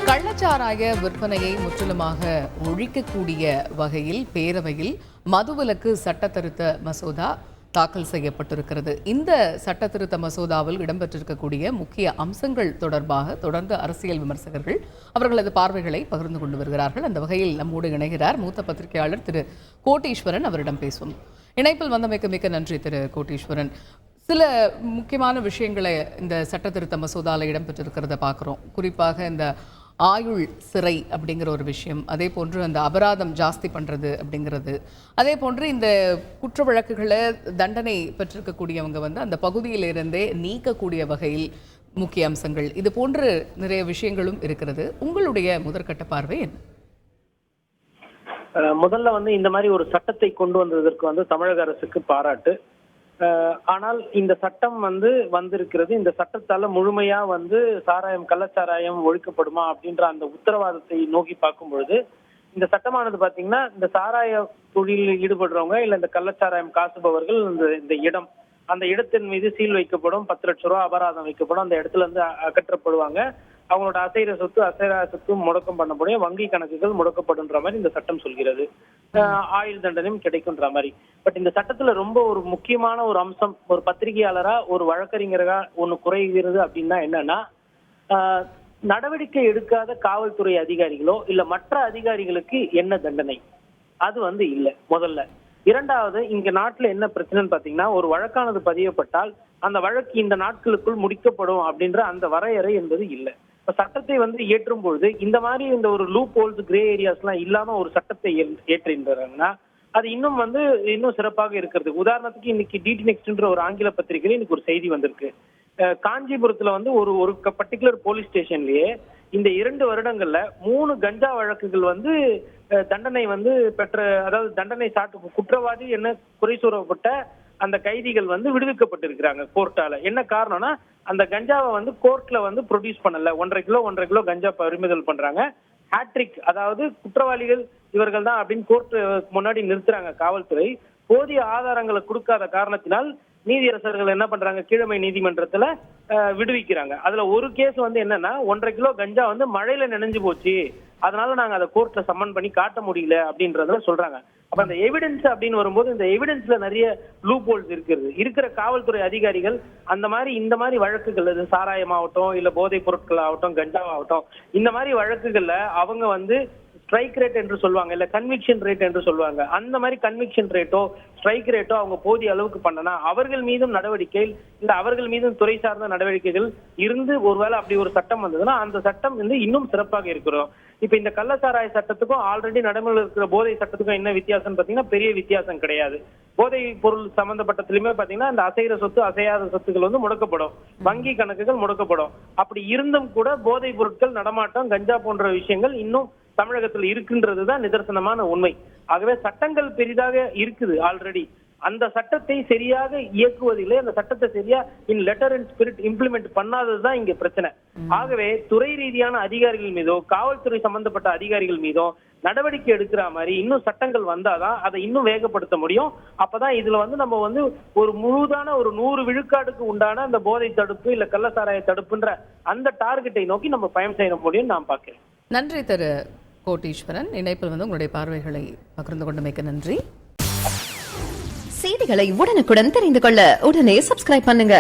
கள்ளச்சாராய விற்பனையை முற்றிலுமாக ஒழிக்கக்கூடிய வகையில் பேரவையில் மதுவிலக்கு சட்டத்திருத்த மசோதா தாக்கல் செய்யப்பட்டிருக்கிறது. இந்த சட்டத்திருத்த மசோதாவில் இடம்பெற்றிருக்கக்கூடிய முக்கிய அம்சங்கள் தொடர்பாக தொடர்ந்து அரசியல் விமர்சகர்கள் அவர்களது பார்வைகளை பகிர்ந்து கொண்டு வருகிறார்கள். அந்த வகையில் நம்மோடு இணைகிறார் மூத்த பத்திரிகையாளர் திரு கோட்டீஸ்வரன். அவரிடம் பேசுவோம். இணைப்பில் வந்தமைக்கு மிக்க நன்றி திரு கோட்டீஸ்வரன். சில முக்கியமான விஷயங்களை இந்த சட்டத்திருத்த மசோதாவில் இடம்பெற்றிருக்கிறத பார்க்குறோம். குறிப்பாக இந்த ஆயுள் சிறை அப்படிங்கிற ஒரு விஷயம், அதே போன்று அந்த அபராதம் ஜாஸ்தி பண்ணுறது அப்படிங்கிறது, அதே போன்று இந்த குற்ற வழக்குகளை தண்டனை பெற்றிருக்கக்கூடியவங்க அந்த பகுதியிலிருந்தே நீக்கக்கூடிய வகையில் முக்கிய அம்சங்கள், இது போன்று நிறைய விஷயங்களும் இருக்கிறது. உங்களுடைய முதற்கட்ட பார்வை என்ன? முதல்ல இந்த மாதிரி ஒரு சட்டத்தை கொண்டு வந்ததற்கு தமிழக அரசுக்கு பாராட்டு. ஆனால் இந்த சட்டம் வந்திருக்கிறது. இந்த சட்டத்தால முழுமையா சாராயம், கள்ளச்சாராயம் ஒழிக்கப்படுமா அப்படின்ற அந்த உத்தரவாதத்தை நோக்கி பார்க்கும் பொழுது இந்த சட்டமானது பாத்தீங்கன்னா, இந்த சாராய தொழிலில் ஈடுபடுறவங்க இல்ல இந்த கள்ளச்சாராயம் காசுபவர்கள் இந்த இடம், அந்த இடத்தின் மீது சீல் வைக்கப்படும், 10 லட்சம் ரூபாய் அபராதம் வைக்கப்படும், அந்த இடத்துல இருந்து அகற்றப்படுவாங்க. அவங்களோட அசைற சொத்து அசைரா சொத்து முடக்கம் பண்ணப்படும், வங்கி கணக்குகள் முடக்கப்படுன்ற மாதிரி இந்த சட்டம் சொல்கிறது. ஆயுள் தண்டனையும் கிடைக்கும்ன்ற மாதிரி. பட் இந்த சட்டத்துல ரொம்ப ஒரு முக்கியமான ஒரு அம்சம், ஒரு பத்திரிகையாளரா ஒரு வழக்கறிஞரா ஒண்ணு குறைகிறது அப்படின்னா என்னன்னா, நடவடிக்கை எடுக்காத காவல்துறை அதிகாரிகளோ இல்ல மற்ற அதிகாரிகளுக்கு என்ன தண்டனை, அது இல்ல முதல்ல. இரண்டாவது, இங்க நாட்டுல என்ன பிரச்சனைன்னு பாத்தீங்கன்னா, ஒரு வழக்கானது பதியப்பட்டால் அந்த வழக்கு இந்த நாட்களுக்குள் முடிக்கப்படும் அப்படின்ற அந்த வரையறை என்பது இல்லை. சட்டத்தை இயற்றும் பொழுது இந்த மாதிரி இந்த ஒரு லூப் ஹோல்ஸ், கிரே ஏரியாஸ் எல்லாம் இல்லாம ஒரு சட்டத்தை ஏற்றிருந்தாங்கன்னா அது இன்னும் சிறப்பாக இருக்கிறது. உதாரணத்துக்கு இன்னைக்கு டிடி நெக்ஸ்ட்ன்ற ஒரு ஆங்கில பத்திரிகையில இன்னைக்கு ஒரு செய்தி வந்திருக்கு. காஞ்சிபுரத்துல ஒரு பர்டிகுலர் போலீஸ் ஸ்டேஷன்லயே இந்த 2 வருடங்கள்ல 3 கஞ்சா வழக்குகள் தண்டனை பெற்ற, அதாவது தண்டனை குற்றவாளி என்ன குறை கூறப்பட்ட அந்த கைதிகள் விடுவிக்கப்பட்டிருக்கிறாங்க கோர்ட்டால. என்ன காரணம்னா, அந்த கஞ்சாவை கோர்ட்ல ப்ரொடியூஸ் பண்ணல. 1.5 கிலோ கஞ்சா பறிமுதல் பண்றாங்க. ஹேட்ரிக், அதாவது குற்றவாளிகள் இவர்கள் தான் அப்படின்னு கோர்ட் முன்னாடி நிறுத்துறாங்க காவல்துறை. போதிய ஆதாரங்களை கொடுக்காத காரணத்தினால் நீதியரசர்கள் என்ன பண்றாங்க, கீழமை நீதிமன்றத்துல விடுவிக்கிறாங்க. அதுல ஒரு கேஸ் என்னன்னா, 1.5 கிலோ கஞ்சா மழையில நனைஞ்சு போச்சு, அதனால நாங்க அதை கோர்ட்ல சம்மன் பண்ணி காட்ட முடியல அப்படின்றத சொல்றாங்க. அப்ப அந்த எவிடன்ஸ் அப்படின்னு வரும்போது இந்த எவிடன்ஸ்ல நிறைய லூப் ஹோல்ஸ் இருக்கிற காவல்துறை அதிகாரிகள் இந்த மாதிரி வழக்குகள், சாராயமாகட்டும் இல்ல போதைப் பொருட்கள் ஆகட்டும் கஞ்சாவாகட்டும், இந்த மாதிரி வழக்குகள்ல அவங்க ஸ்ட்ரைக் ரேட் என்று சொல்லுவாங்க, இல்ல கன்விக்ஷன் ரேட் என்று சொல்லுவாங்க. அந்த மாதிரி கன்விக்ஷன் ரேட்டோ ஸ்ட்ரைக் ரேட்டோ அவங்க போதிய அளவுக்கு பண்ணனா அவர்கள் மீதும் நடவடிக்கை இல்ல அவர்கள் மீதும் துறை சார்ந்த நடவடிக்கைகள் இருந்து ஒருவேளை அப்படி ஒரு சட்டம் வந்ததுன்னா அந்த சட்டம் இன்னும் சிறப்பாக இருக்கிறோம். இப்ப இந்த கள்ளச்சாராய சட்டத்துக்கும் ஆல்ரெடி நடைமுறையில் இருக்கிற போதை சட்டத்துக்கும் என்ன வித்தியாசம் பாத்தீங்கன்னா, பெரிய வித்தியாசம் கிடையாது. போதை பொருள் சம்பந்தப்பட்டதுலயுமே பாத்தீங்கன்னா இந்த அசைற சொத்து அசையாத சொத்துக்கள் முடக்கப்படும், வங்கி கணக்குகள் முடக்கப்படும். அப்படி இருந்தும் கூட போதை பொருட்கள் நடமாட்டம், கஞ்சா போன்ற விஷயங்கள் இன்னும் தமிழகத்தில் இருக்குன்றதுதான் நிதர்சனமான உண்மை. ஆகவே சட்டங்கள் பெரிதாக இருக்குது ஆல்ரெடி. அந்த சட்டத்தை சரியாக இயக்குவதில்லை, அந்த சட்டத்தை சரியா இன் லெட்டர் அண்ட் ஸ்பிரிட் இம்ப்ளிமெண்ட் பண்ணாததுதான் இங்க பிரச்சனை. ஆகவே துறை ரீதியான அதிகாரிகள் மீதோ காவல்துறை சம்பந்தப்பட்ட அதிகாரிகள் மீதோ நடவடிக்கை எடுக்கிற மாதிரி இன்னும் சட்டங்கள் வந்தாதான் அதை இன்னும் வேகப்படுத்த முடியும். அப்பதான் இதுல நம்ம ஒரு முழுதான ஒரு 100 விழுக்காடுக்கு உண்டான அந்த போதை தடுப்பு இல்ல கள்ளச்சாராய தடுப்புன்ற அந்த டார்கெட்டை நோக்கி நம்ம பயணம் செய்ய முடியும் நான் பார்க்கிறேன். நன்றி திரு கோட்டீஸ்வரன். இணைப்பில் உங்களுடைய பார்வைகளை பகிர்ந்து கொண்டமைக்கு நன்றி. செய்திகளை உடனுக்குடன் தெரிந்து கொள்ள உடனே சப்ஸ்கிரைப் பண்ணுங்க.